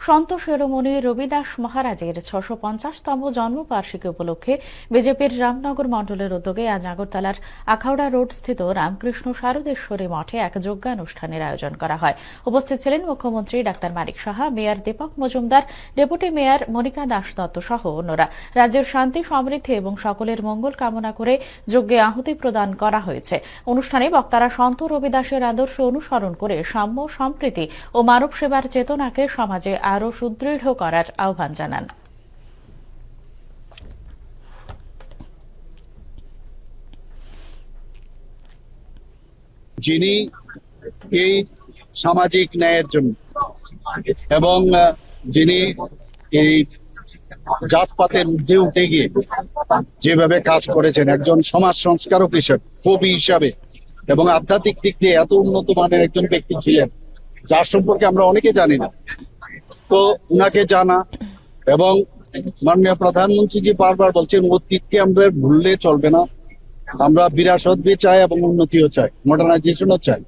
সন্ত শিরোমণি রবিদাস মহারাজের ৬৫০তম জন্মবার্ষিকী উপলক্ষে বিজেপির রামনগর মণ্ডলের উদ্যোগে আজ আগরতলার আখাউড়া রোড স্থিত রামকৃষ্ণ শারদেশ্বরী মঠে এক যজ্ঞানুষ্ঠানের আয়োজন করা হয়। উপস্থিত ছিলেন মুখ্যমন্ত্রী doctor Manik Saha, mayor Dipak Majumdar, deputy mayor Monika Das Dutta সহ অন্যরা। রাজ্যের শান্তি, সমৃদ্ধি এবং সকলের মঙ্গল কামনা করে যজ্ঞে আহুতি প্রদান করা হয়েছে। অনুষ্ঠানে বক্তারা সন্ত রবিদাসের আদর্শ অনুসরণ করে সাম্য, সম্প্রীতি ও মানব সেবার চেতনাকে সমাজে আরও সুদৃঢ় করার আহ্বান জানান। যিনি এই সামাজিক ন্যায়ের জন্য এবং যিনি এই জাতপাতের ঊর্ধ্বে উঠে গিয়ে যেভাবে কাজ করেছেন, একজন সমাজ সংস্কারক হিসেবে, কবি হিসাবে এবং আধ্যাত্মিক দিক দিয়ে এত উন্নত মানের একজন ব্যক্তি ছিলেন, যার সম্পর্কে আমরা অনেকে জানি না। তো উনাকে জানা এবং মাননীয় প্রধানমন্ত্রীজি বারবার বলছেন অতীতকে আমরা ভুললে চলবে না, আমরা বিরাসত চাই এবং উন্নতিও চাই, মডার্নাইজেশনও চাই।